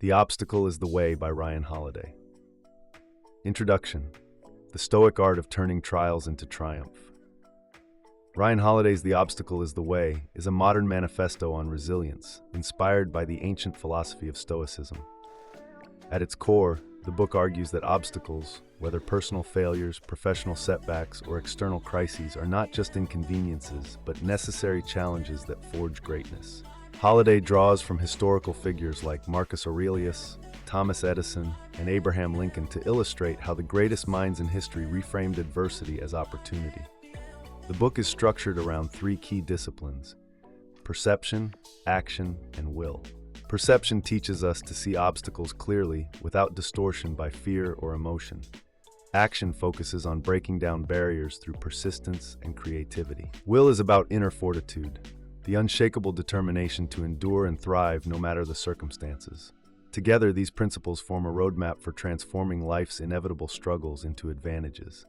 The Obstacle is the Way by Ryan Holiday. Introduction: The Stoic Art of Turning Trials into Triumph. Ryan Holiday's The Obstacle is the Way is a modern manifesto on resilience, inspired by the ancient philosophy of Stoicism. At its core, the book argues that obstacles, whether personal failures, professional setbacks, or external crises, are not just inconveniences, but necessary challenges that forge greatness. Holiday draws from historical figures like Marcus Aurelius, Thomas Edison, and Abraham Lincoln to illustrate how the greatest minds in history reframed adversity as opportunity. The book is structured around three key disciplines: perception, action, and will. Perception teaches us to see obstacles clearly without distortion by fear or emotion. Action focuses on breaking down barriers through persistence and creativity. Will is about inner fortitude, the unshakable determination to endure and thrive no matter the circumstances. Together, these principles form a roadmap for transforming life's inevitable struggles into advantages.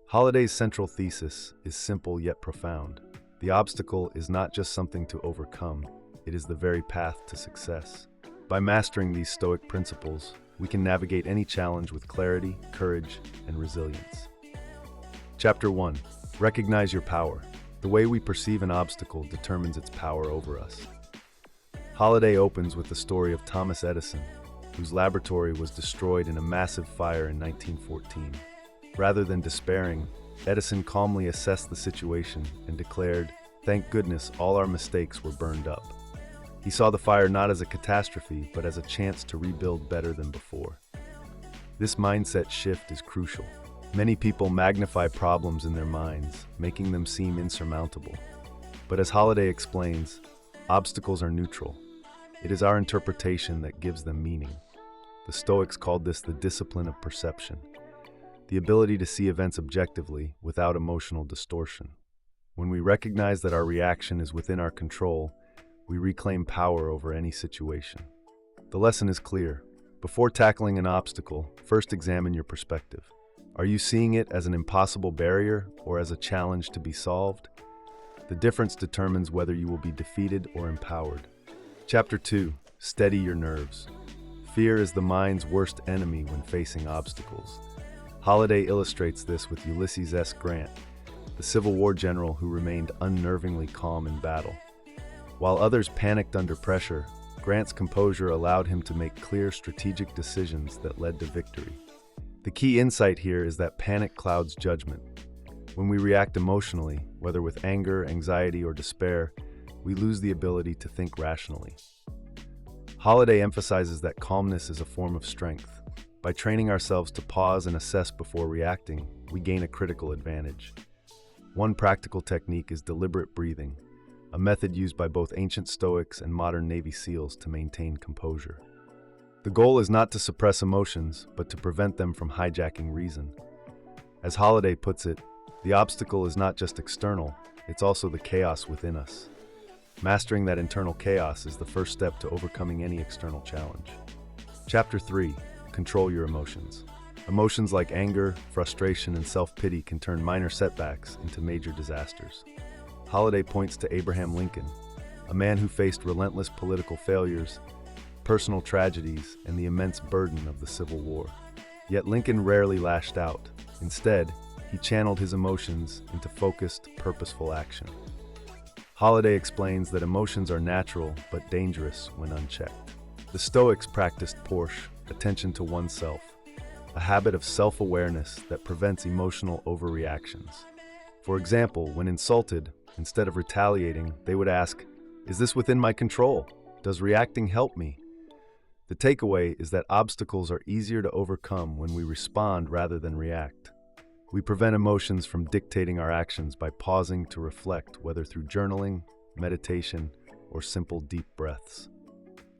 Holiday's central thesis is simple yet profound. The obstacle is not just something to overcome, it is the very path to success. By mastering these Stoic principles, we can navigate any challenge with clarity, courage, and resilience. Chapter 1. Recognize your power. The way we perceive an obstacle determines its power over us. Holiday opens with the story of Thomas Edison, whose laboratory was destroyed in a massive fire in 1914. Rather than despairing, Edison calmly assessed the situation and declared, "Thank goodness all our mistakes were burned up." He saw the fire not as a catastrophe, but as a chance to rebuild better than before. This mindset shift is crucial. Many people magnify problems in their minds, making them seem insurmountable. But as Holiday explains, obstacles are neutral. It is our interpretation that gives them meaning. The Stoics called this the discipline of perception, the ability to see events objectively without emotional distortion. When we recognize that our reaction is within our control, we reclaim power over any situation. The lesson is clear. Before tackling an obstacle, first examine your perspective. Are you seeing it as an impossible barrier or as a challenge to be solved? The difference determines whether you will be defeated or empowered. Chapter 2. Steady your nerves. Fear is the mind's worst enemy when facing obstacles. Holiday illustrates this with Ulysses S. Grant, the Civil War general who remained unnervingly calm in battle. While others panicked under pressure, Grant's composure allowed him to make clear strategic decisions that led to victory. The key insight here is that panic clouds judgment. When we react emotionally, whether with anger, anxiety, or despair, we lose the ability to think rationally. Holiday emphasizes that calmness is a form of strength. By training ourselves to pause and assess before reacting, we gain a critical advantage. One practical technique is deliberate breathing, a method used by both ancient Stoics and modern Navy SEALs to maintain composure. The goal is not to suppress emotions, but to prevent them from hijacking reason. As Holiday puts it, the obstacle is not just external, it's also the chaos within us. Mastering that internal chaos is the first step to overcoming any external challenge. Chapter 3. Control your emotions. Emotions like anger, frustration, and self-pity can turn minor setbacks into major disasters. Holiday points to Abraham Lincoln, a man who faced relentless political failures, personal tragedies, and the immense burden of the Civil War. Yet Lincoln rarely lashed out. Instead, he channeled his emotions into focused, purposeful action. Holiday explains that emotions are natural but dangerous when unchecked. The Stoics practiced Porsche, attention to oneself, a habit of self-awareness that prevents emotional overreactions. For example, when insulted, instead of retaliating, they would ask, "Is this within my control? Does reacting help me?" The takeaway is that obstacles are easier to overcome when we respond rather than react. We prevent emotions from dictating our actions by pausing to reflect, whether through journaling, meditation, or simple deep breaths.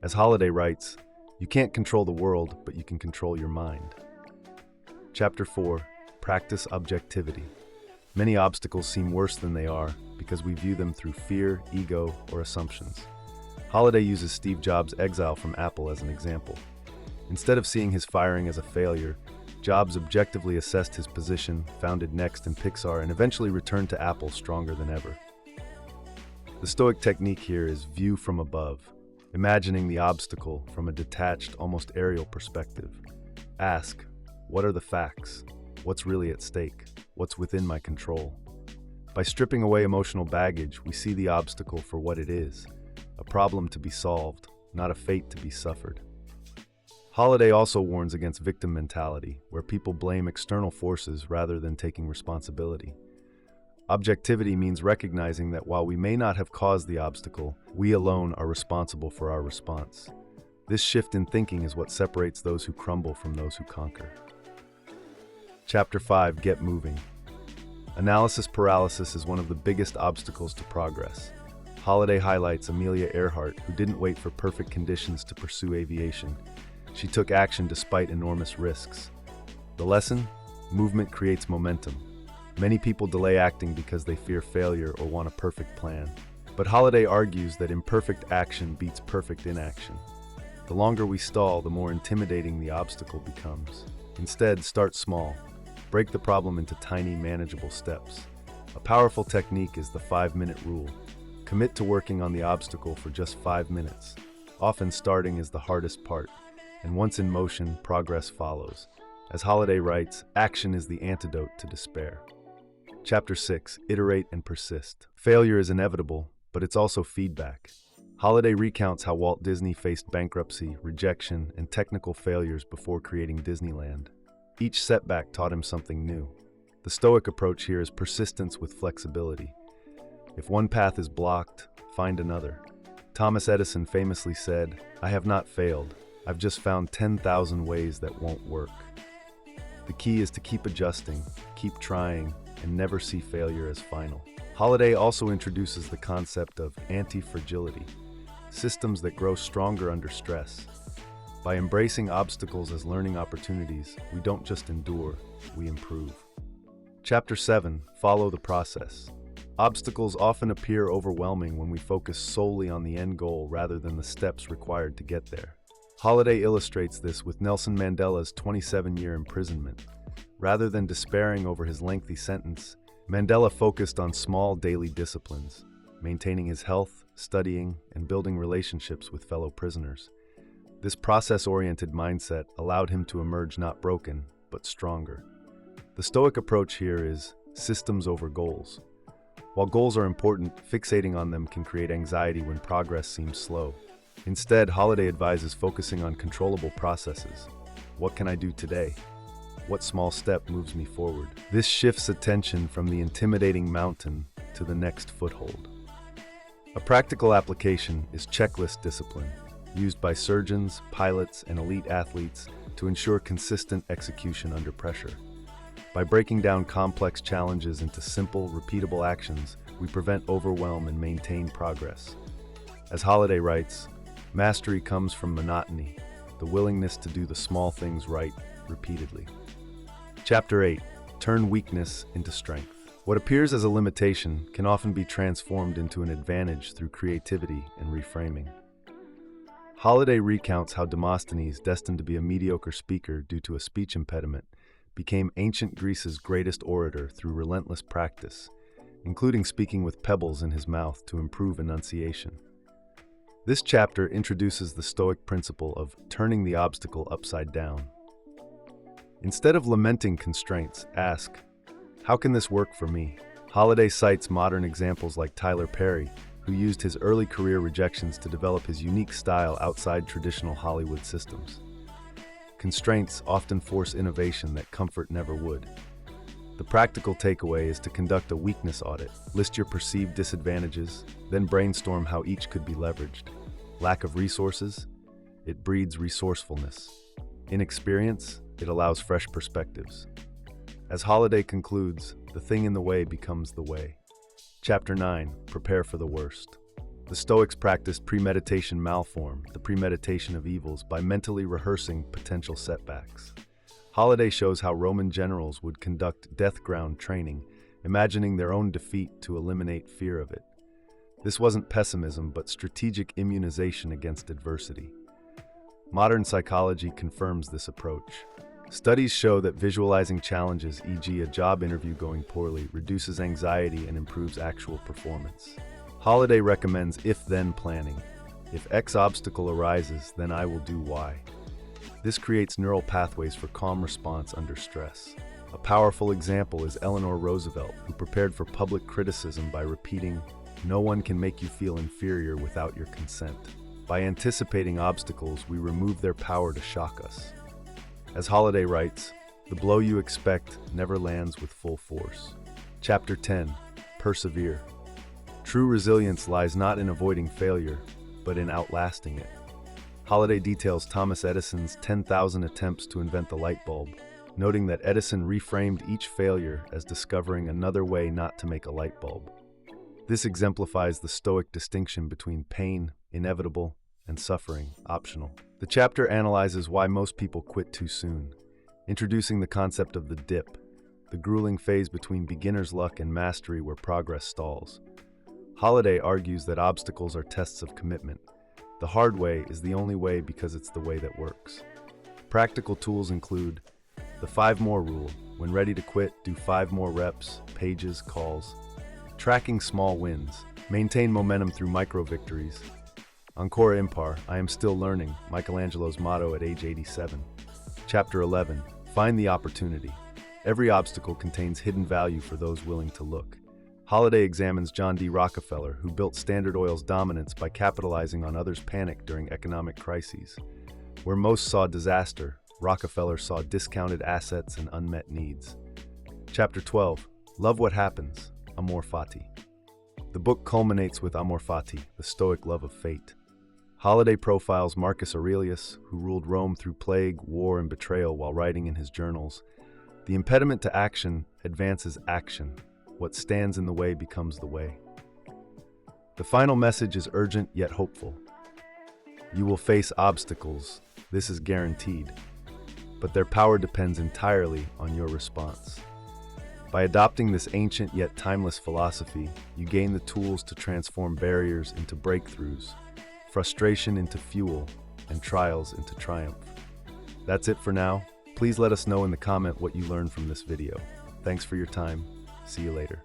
As Holiday writes, you can't control the world, but you can control your mind. Chapter 4. Practice objectivity. Many obstacles seem worse than they are because we view them through fear, ego, or assumptions. Holiday uses Steve Jobs' exile from Apple as an example. Instead of seeing his firing as a failure, Jobs objectively assessed his position, founded Next and Pixar, and eventually returned to Apple stronger than ever. The Stoic technique here is view from above. imagining the obstacle from a detached, almost aerial perspective. Ask, what are the facts? What's really at stake? What's within my control? By stripping away emotional baggage, we see the obstacle for what it is, a problem to be solved, not a fate to be suffered. Holiday also warns against victim mentality, where people blame external forces rather than taking responsibility. Objectivity means recognizing that while we may not have caused the obstacle, we alone are responsible for our response. This shift in thinking is what separates those who crumble from those who conquer. Chapter 5: Get Moving. Analysis paralysis is one of the biggest obstacles to progress. Holiday highlights Amelia Earhart, who didn't wait for perfect conditions to pursue aviation. She took action despite enormous risks. The lesson? Movement creates momentum. Many people delay acting because they fear failure or want a perfect plan. But Holiday argues that imperfect action beats perfect inaction. The longer we stall, the more intimidating the obstacle becomes. Instead, start small. Break the problem into tiny, manageable steps. A powerful technique is the 5-minute rule. Commit to working on the obstacle for just 5 minutes. Often starting is the hardest part, and once in motion, progress follows. As Holiday writes, action is the antidote to despair. Chapter 6: Iterate and Persist. Failure is inevitable, but it's also feedback. Holiday recounts how Walt Disney faced bankruptcy, rejection, and technical failures before creating Disneyland. Each setback taught him something new. The Stoic approach here is persistence with flexibility. If one path is blocked, find another. Thomas Edison famously said, "I have not failed. I've just found 10,000 ways that won't work." The key is to keep adjusting, keep trying, and never see failure as final. Holiday also introduces the concept of anti-fragility, systems that grow stronger under stress. By embracing obstacles as learning opportunities, we don't just endure, we improve. Chapter 7: Follow the process. Obstacles often appear overwhelming when we focus solely on the end goal rather than the steps required to get there. Holiday illustrates this with Nelson Mandela's 27-year imprisonment. Rather than despairing over his lengthy sentence, Mandela focused on small daily disciplines, maintaining his health, studying, and building relationships with fellow prisoners. This process-oriented mindset allowed him to emerge not broken, but stronger. The Stoic approach here is systems over goals. While goals are important, fixating on them can create anxiety when progress seems slow. Instead, Holiday advises focusing on controllable processes. What can I do today? What small step moves me forward? This shifts attention from the intimidating mountain to the next foothold. A practical application is checklist discipline, used by surgeons, pilots, and elite athletes to ensure consistent execution under pressure. By breaking down complex challenges into simple, repeatable actions, we prevent overwhelm and maintain progress. As Holiday writes, mastery comes from monotony, the willingness to do the small things right repeatedly. Chapter 8: Turn weakness into strength. What appears as a limitation can often be transformed into an advantage through creativity and reframing. Holiday recounts how Demosthenes, destined to be a mediocre speaker due to a speech impediment, became ancient Greece's greatest orator through relentless practice, including speaking with pebbles in his mouth to improve enunciation. This chapter introduces the Stoic principle of turning the obstacle upside down. Instead of lamenting constraints, ask, how can this work for me? Holiday cites modern examples like Tyler Perry, who used his early career rejections to develop his unique style outside traditional Hollywood systems. Constraints often force innovation that comfort never would. The practical takeaway is to conduct a weakness audit, list your perceived disadvantages, then brainstorm how each could be leveraged. Lack of resources? It breeds resourcefulness. Inexperience? It allows fresh perspectives. As Holiday concludes, the thing in the way becomes the way. Chapter 9: Prepare for the worst. The Stoics practiced premeditation malform, the premeditation of evils, by mentally rehearsing potential setbacks. Holiday shows how Roman generals would conduct death-ground training, imagining their own defeat to eliminate fear of it. This wasn't pessimism, but strategic immunization against adversity. Modern psychology confirms this approach. Studies show that visualizing challenges, e.g. a job interview going poorly, reduces anxiety and improves actual performance. Holiday recommends if-then planning. If X obstacle arises, then I will do Y. This creates neural pathways for calm response under stress. A powerful example is Eleanor Roosevelt, who prepared for public criticism by repeating, "No one can make you feel inferior without your consent." By anticipating obstacles, we remove their power to shock us. As Holiday writes, "The blow you expect never lands with full force." Chapter 10. Persevere. True resilience lies not in avoiding failure, but in outlasting it. Holiday details Thomas Edison's 10,000 attempts to invent the light bulb, noting that Edison reframed each failure as discovering another way not to make a light bulb. This exemplifies the Stoic distinction between pain, inevitable, and suffering, optional. The chapter analyzes why most people quit too soon, introducing the concept of the dip, the grueling phase between beginner's luck and mastery where progress stalls. Holiday argues that obstacles are tests of commitment. The hard way is the only way because it's the way that works. Practical tools include the 5 more rule. When ready to quit, do 5 more reps, pages, calls. Tracking small wins. Maintain momentum through micro-victories. Ancora impar, I am still learning, Michelangelo's motto at age 87. Chapter 11. Find the opportunity. Every obstacle contains hidden value for those willing to look. Holiday examines John D. Rockefeller, who built Standard Oil's dominance by capitalizing on others' panic during economic crises. Where most saw disaster, Rockefeller saw discounted assets and unmet needs. Chapter 12. Love what happens, amor fati. The book culminates with amor fati, the Stoic love of fate. Holiday profiles Marcus Aurelius, who ruled Rome through plague, war, and betrayal while writing in his journals. The impediment to action advances action. What stands in the way becomes the way. The final message is urgent yet hopeful. You will face obstacles, this is guaranteed, but their power depends entirely on your response. By adopting this ancient yet timeless philosophy, you gain the tools to transform barriers into breakthroughs, frustration into fuel, and trials into triumph. That's it for now. Please let us know in the comment what you learned from this video. Thanks for your time. See you later.